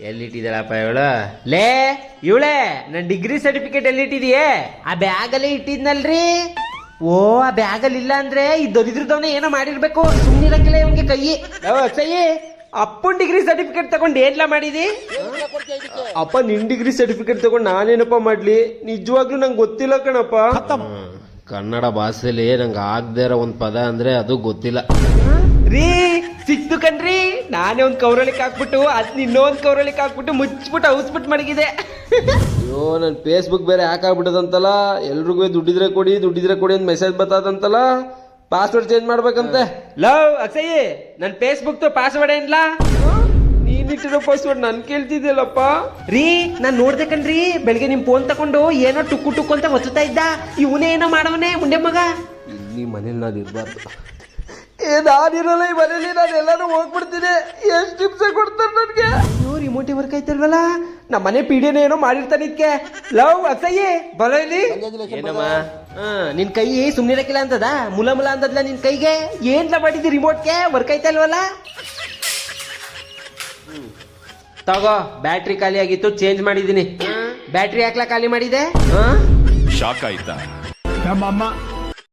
ಎಲ್ಲಿಟ್ಟಿದ್ದಾಳಪ್ಪ ಇವಳು? ಲೇ ಇವಳೆ ನನ್ ಡಿಗ್ರಿ ಸರ್ಟಿಫಿಕೇಟ್ ಎಲ್ಲಿಟ್ಟಿದೀಯೇ? ಆ ಬ್ಯಾಗಲ್ಲೇ ಇಟ್ಟಿದ್ನಲ್ರಿ. ಓ ಆ ಬ್ಯಾಗಲ್ಲಿ ಇಲ್ಲ ಅಂದ್ರೆ ಈ ದರಿದ್ರದವನೇ ಏನೋ ಮಾಡಿರ್ಬೇಕು. ಸುಮ್ಮನಿರಕ್ಕಿಲ್ಲ ಇವನ್ಗೆ ಕೈ ಸಹಿ. ಅಪ್ಪನ್ ಡಿಗ್ರಿ ಸರ್ಟಿಫಿಕೇಟ್ ತಗೊಂಡು ಏನ್ಲ ಮಾಡಿದಿ? ಅಪ್ಪ ನಿನ್ ಡಿಗ್ರಿ ಸರ್ಟಿಫಿಕೇಟ್ ತಗೊಂಡು ನಾನೇನಪ್ಪ ಮಾಡ್ಲಿ? ನಿಜವಾಗ್ಲೂ ನಂಗೆ ಗೊತ್ತಿಲ್ಲ ಕಣಪ್ಪ. ಕನ್ನಡ ಭಾಷೆಲಿ ನಂಗೆ ಆಗದೆ ಇರೋ ಒಂದ್ ಪದ ಅಂದ್ರೆ ಅದು ಗೊತ್ತಿಲ್ಲ ರೀ. ಸಿಕ್ತು ಕಣ್ರಿ, ನಾನೇ ಒಂದ್ ಕೌರಳಿಕ್ ಹಾಕ್ಬಿಟ್ಟು ಅದ್ ಇನ್ನೊಂದ್ ಕೌರಳಿಕ್ ಹಾಕ್ಬಿಟ್ಟು ಮುಚ್ಚಿಬಿಟ್ಟು ಔಸ್ಬಿಟ್ಟು ಮಡಗಿದೆ. ಅಯ್ಯೋ ನನ್ ಫೇಸ್ಬುಕ್ ಬೇರೆ ಹಾಕಾಗ್ಬಿಟ್ಟದಂತಲ್ಲ. ಎಲ್ರಿಗೂ ದುಡ್ಡಿದ್ರೆ ಕೊಡಿ ಅಂತ ಮೆಸೇಜ್ ಬರ್ತದಂತಲ್ಲ. ಪಾಸ್ವರ್ಡ್ ಚೇಂಜ್ ಮಾಡ್ಬೇಕಂತೆ. ಲವ್ ಅಕ್ಷಯ್, ನನ್ ಫೇಸ್ಬುಕ್ ಪಾಸ್ವರ್ಡ್ ಏನ್ಲಾ? ನೀನಿಟ್ಟಿರೋ ಪಾಸ್ವರ್ಡ್ ನನ್ ಕೇಳ್ತಿದ್ಯಲ್ಲಪ್ಪ. ರೀ ನಾನ್ ನೋಡ್ದೆ ಕಣ್ರಿ, ಬೆಳಗ್ಗೆ ನಿಮ್ ಫೋನ್ ತಕೊಂಡು ಏನೋ ಟುಕ್ಕು ಅಂತ ಒತ್ತುತ್ತಾ ಇದ್ದ. ಇವನೇ ಏನೋ ಮಾಡವನೇ ಮುಂಡೆ ಮಗ. ಇಲ್ಲಿ ಮನೇಲಿ ನಾನು ಇರ್ಬಾರ್ದು. ನಾನಿರಲ್ಲ ಈ ಮನೇಲಿ, ನಾನು ಎಲ್ಲಾನು ಹೋಗ್ಬಿಡ್ತೀನಿ. ಎಷ್ಟು ಹಿಂಸೆ ಕೊಡ್ತಾರೆ ನನ್ಗೆ. ಅಯ್ಯೋ ರಿಮೋಟ್ ವರ್ಕ್ ಆಯ್ತಲ್ವಲ್ಲ. ನಮ್ಮ ಮನೆ ಪೀಡಿಯನ ಏನೋ ಮಾಡಿರ್ತಾನೆ ಇದಕ್ಕೆ. ಲವ್ ಅಕ್ಷಯ್ ಬರೋ ಇಲ್ಲಿ. ಏನಮ್ಮ ನಿನ್ ಕೈ ಸುಮ್ನಿರಕ್ಕಿಲ್ಲ ಅಂತದ? ಮುಲ ಅಂತದ್ಲ ನಿನ್ ಕೈಗೆ. ಏನ್ಲ ಮಾಡಿದ್ದಿ ರಿಮೋಟ್ಗೆ? ವರ್ಕ್ ಆಯ್ತಲ್ವಲ್ಲ? ತಗೋ, ಬ್ಯಾಟ್ರಿ ಖಾಲಿ ಆಗಿತ್ತು, ಚೇಂಜ್ ಮಾಡಿದೀನಿ. ಬ್ಯಾಟ್ರಿ ಯಾಕ್ಲಾ ಖಾಲಿ ಮಾಡಿದೆ? ಶಾಕ್ ಆಯ್ತಾ? ನಮ್ಮಮ್ಮ